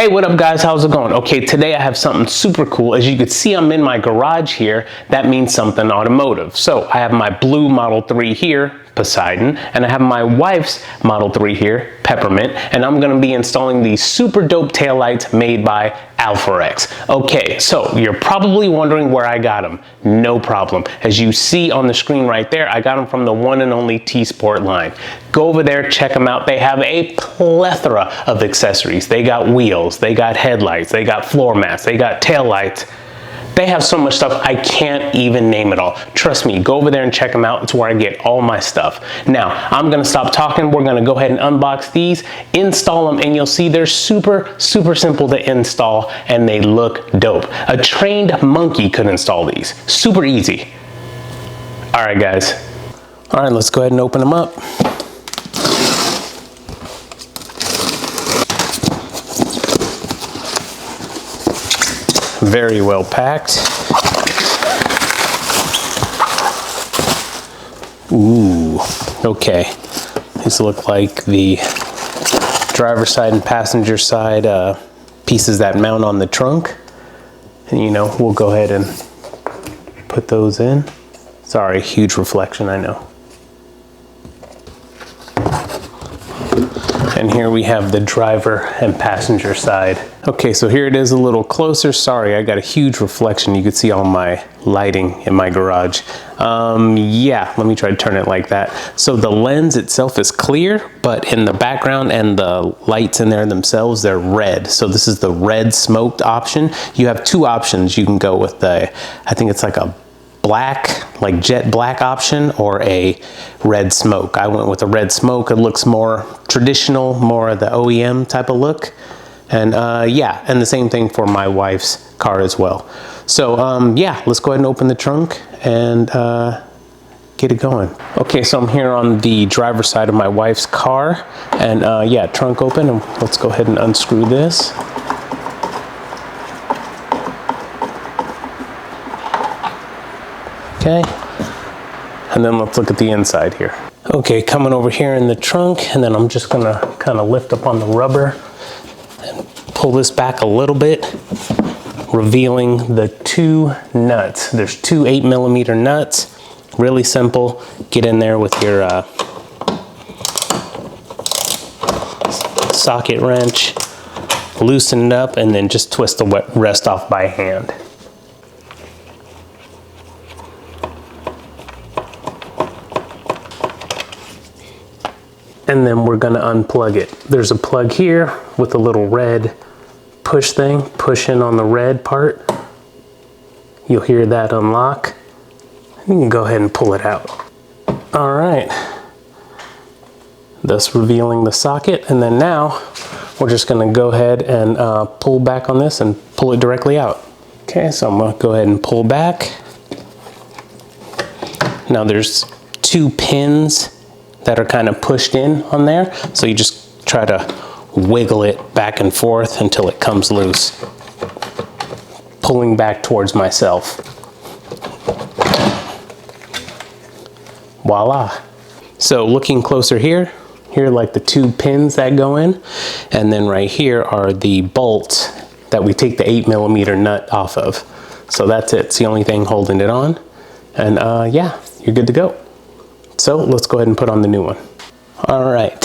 Hey, what up guys, how's it going? Okay, today I have something super cool. As you can see, I'm in my garage here. That means something automotive. So I have my blue Model 3 here, Poseidon, and I have my wife's Model 3 here, Peppermint, and I'm gonna be installing these super dope taillights made by Alpharex. Okay, so you're probably wondering where I got them. No problem. As you see on the screen right there, I got them from the one and only T-Sport line. Go over there, check them out. They have a plethora of accessories. They got wheels, they got headlights, they got floor mats, they got taillights. They have so much stuff, I can't even name it all. Trust me, go over there and check them out. It's where I get all my stuff. Now, I'm gonna stop talking. We're gonna go ahead and unbox these, install them, and you'll see they're super simple to install, and they look dope. A trained monkey could install these. Super easy. All right, guys. All right, let's go ahead and open them up. Very well packed. Ooh, okay. These look like the driver's side and passenger side pieces that mount on the trunk. And you know, we'll go ahead and put those in. Sorry, huge reflection, I know. And here we have the driver and passenger side. Okay, so here it is a little closer. Sorry, I got a huge reflection. You can see all my lighting in my garage. Yeah, let me try to turn it like that. So the lens itself is clear, but in the background and the lights in there themselves, they're red. So this is the red smoked option. You have two options. You can go with the, I think it's like a black, like jet black option, or a red smoke. I went with a red smoke. It looks more traditional, more of the OEM type of look. And yeah, and the same thing for my wife's car as well. So yeah, let's go ahead and open the trunk and get it going. Okay, so I'm here on the driver's side of my wife's car, and yeah, trunk open, and let's go ahead and unscrew this. Okay, and then let's look at the inside here. Okay, coming over here in the trunk, and then I'm just gonna kind of lift up on the rubber and pull this back a little bit, revealing the two nuts. There's two 8mm nuts, really simple. Get in there with your socket wrench, loosen it up, and then just twist the rest off by hand. And then we're gonna unplug it. There's a plug here with a little red push thing. Push in on the red part. You'll hear that unlock. You can go ahead and pull it out. All right. Thus revealing the socket. And then now we're just gonna go ahead and pull back on this and pull it directly out. Okay, so I'm gonna go ahead and pull back. Now there's two pins that are kind of pushed in on there. So you just try to wiggle it back and forth until it comes loose. Pulling back towards myself. Voila. So looking closer here are like the two pins that go in. And then right here are the bolts that we take the 8mm nut off of. So that's it. It's the only thing holding it on. And yeah, you're good to go. So let's go ahead and put on the new one. All right,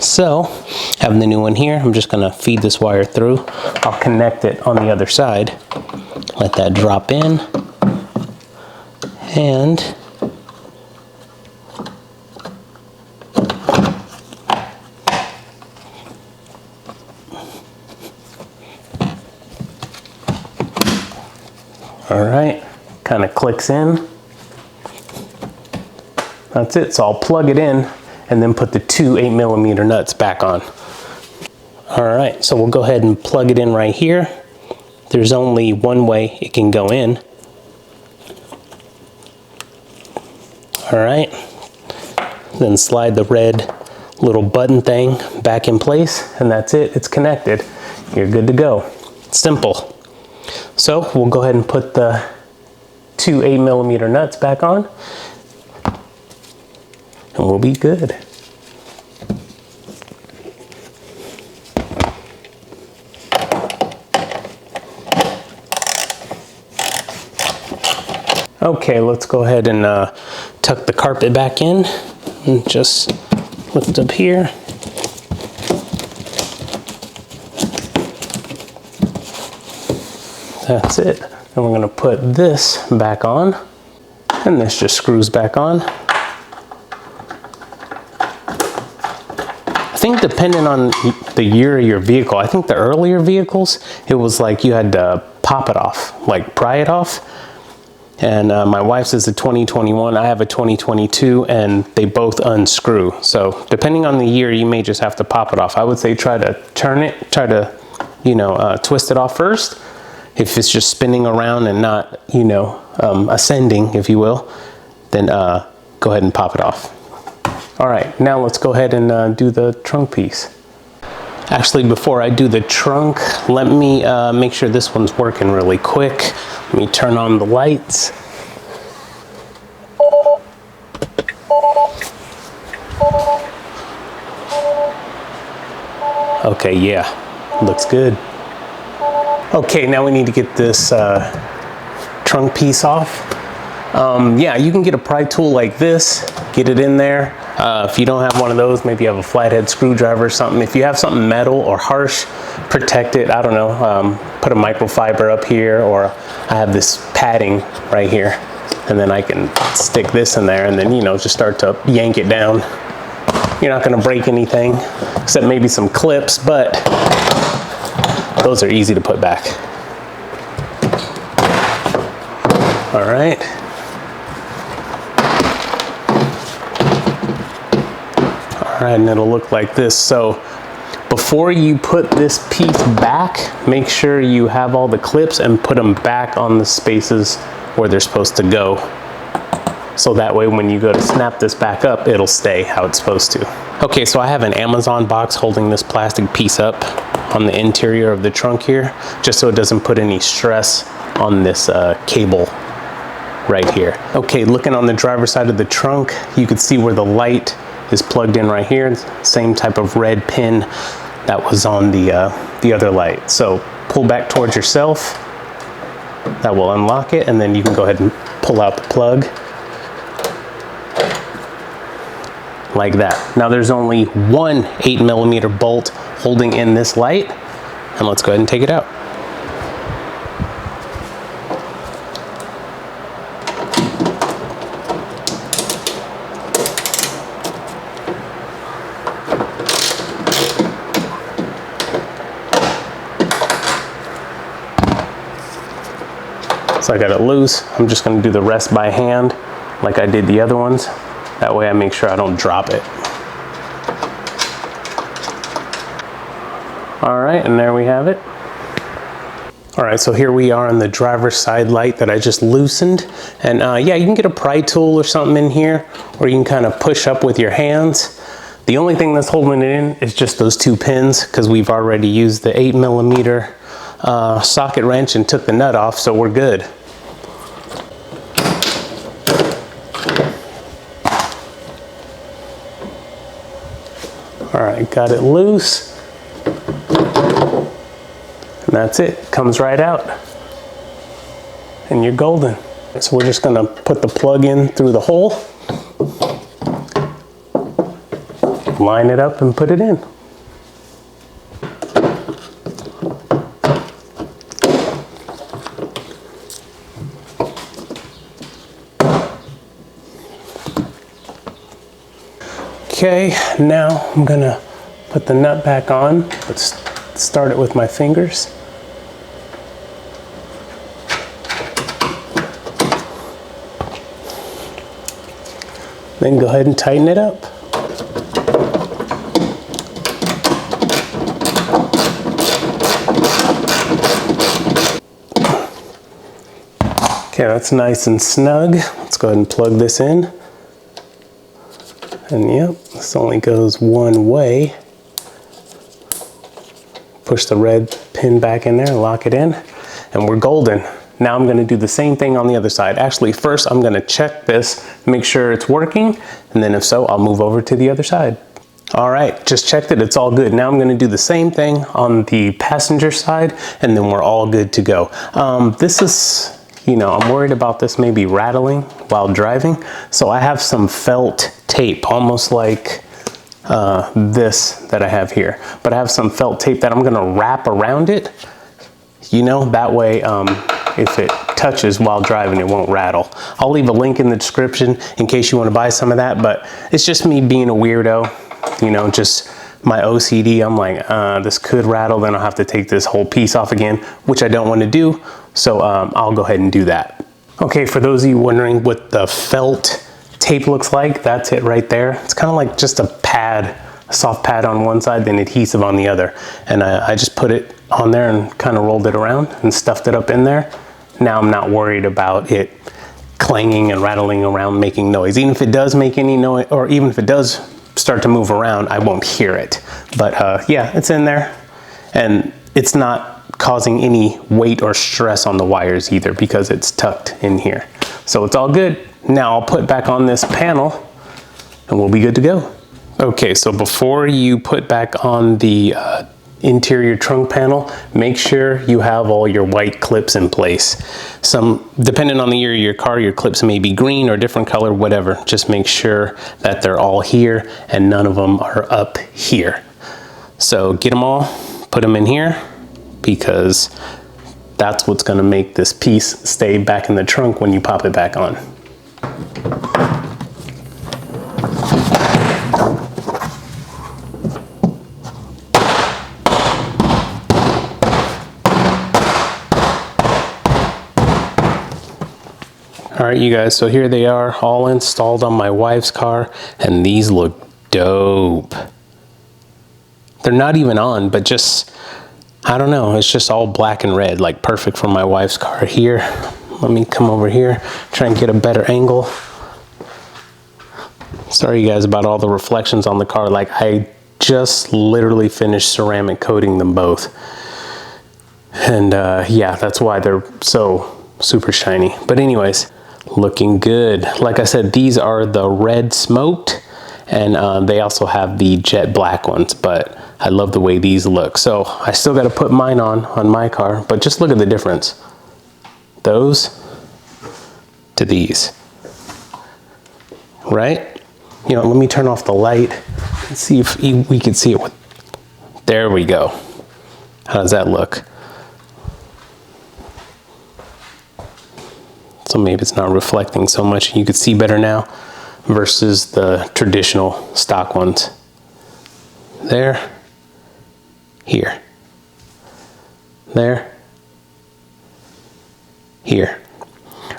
so having the new one here, I'm just gonna feed this wire through. I'll connect it on the other side. Let that drop in. And all right, kind of clicks in. That's it, so I'll plug it in and then put the two 8mm nuts back on. All right, so we'll go ahead and plug it in right here. There's only one way it can go in. All right, then slide the red little button thing back in place, and that's it, it's connected. You're good to go. Simple. So we'll go ahead and put the two 8mm nuts back on, and we'll be good. Okay, let's go ahead and tuck the carpet back in and just lift up here. That's it. And we're going to put this back on, and this just screws back on. I think depending on the year of your vehicle, I think the earlier vehicles, it was like you had to pop it off, like pry it off. And my wife's is a 2021, I have a 2022, and they both unscrew. So depending on the year, you may just have to pop it off. I would say try to turn it, try to, you know, twist it off first. If it's just spinning around and not, you know, ascending, if you will, then go ahead and pop it off. All right, now let's go ahead and do the trunk piece. Actually, before I do the trunk, let me make sure this one's working really quick. Let me turn on the lights. Okay, yeah, looks good. Okay, now we need to get this trunk piece off. Yeah, you can get a pry tool like this, get it in there. If you don't have one of those, maybe you have a flathead screwdriver or something. If you have something metal or harsh, protect it. I don't know, put a microfiber up here, or I have this padding right here. And then I can stick this in there and then, you know, just start to yank it down. You're not gonna break anything, except maybe some clips, but those are easy to put back. All right. All right, and it'll look like this. So before you put this piece back, make sure you have all the clips and put them back on the spaces where they're supposed to go. So that way when you go to snap this back up, it'll stay how it's supposed to. Okay, so I have an Amazon box holding this plastic piece up on the interior of the trunk here, just so it doesn't put any stress on this cable right here. Okay, looking on the driver's side of the trunk, you can see where the light is plugged in right here. Same type of red pin that was on the other light. So pull back towards yourself. That will unlock it, and then you can go ahead and pull out the plug. Like that. Now there's only one 8mm bolt holding in this light, and let's go ahead and take it out. So I got it loose. I'm just going to do the rest by hand like I did the other ones. That way I make sure I don't drop it. All right, and there we have it. All right, so here we are on the driver's side light that I just loosened. And yeah, you can get a pry tool or something in here, or you can kind of push up with your hands. The only thing that's holding it in is just those two pins, because we've already used the 8mm socket wrench and took the nut off, so we're good. All right, got it loose. And that's it, comes right out. And you're golden. So we're just gonna put the plug in through the hole, line it up and put it in. Okay, now I'm gonna put the nut back on. Let's start it with my fingers. Then go ahead and tighten it up. Okay, that's nice and snug. Let's go ahead and plug this in. And yep, this only goes one way. Push the red pin back in there, lock it in, and we're golden. Now I'm gonna do the same thing on the other side. Actually, first I'm gonna check this, make sure it's working, and then if so, I'll move over to the other side. All right, just checked it, it's all good. Now I'm gonna do the same thing on the passenger side, and then we're all good to go. This is you know, I'm worried about this maybe rattling while driving. So I have some felt tape, almost like this that I have here. But I have some felt tape that I'm gonna wrap around it, you know, that way if it touches while driving, it won't rattle. I'll leave a link in the description in case you want to buy some of that, but it's just me being a weirdo, you know, just my OCD. I'm like, this could rattle, then I'll have to take this whole piece off again, which I don't want to do. So I'll go ahead and do that. Okay, for those of you wondering what the felt tape looks like, that's it right there. It's kind of like just a pad, a soft pad on one side, then adhesive on the other. And I just put it on there and kind of rolled it around and stuffed it up in there. Now I'm not worried about it clanging and rattling around, making noise. Even if it does make any noise, or even if it does start to move around, I won't hear it. But yeah, it's in there, and it's not causing any weight or stress on the wires either because it's tucked in here. So it's all good. Now I'll put back on this panel and we'll be good to go. Okay, so before you put back on the interior trunk panel, make sure you have all your white clips in place. Some, depending on the year of your car, your clips may be green or different color, whatever. Just make sure that they're all here and none of them are up here. So get them all, put them in here, because that's what's gonna make this piece stay back in the trunk when you pop it back on. All right, you guys, so here they are all installed on my wife's car, and these look dope. They're not even on, but just, I don't know, it's just all black and red, like perfect for my wife's car. Here, let me come over here, try and get a better angle. Sorry you guys about all the reflections on the car. Like, I just literally finished ceramic coating them both. And yeah, that's why they're so super shiny. But anyways, looking good. Like I said, these are the red smoked, and they also have the jet black ones, but I love the way these look. So I still got to put mine on my car, but just look at the difference. Those to these, right? You know, let me turn off the light and see if we can see it with, there we go. How does that look? So maybe it's not reflecting so much. You could see better now versus the traditional stock ones. There, here, there, here.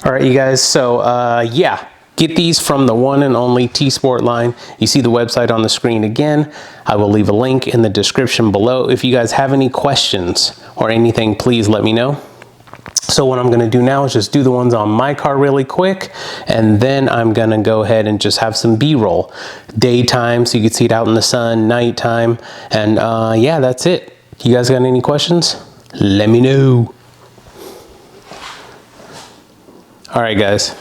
All right, you guys, so yeah, get these from the one and only T-Sport line. You see the website on the screen again. I will leave a link in the description below. If you guys have any questions or anything, please let me know. So what I'm gonna do now is just do the ones on my car really quick, and then I'm gonna go ahead and just have some B-roll. Daytime, so you can see it out in the sun, nighttime, and yeah, that's it. You guys got any questions? Let me know. All right, guys.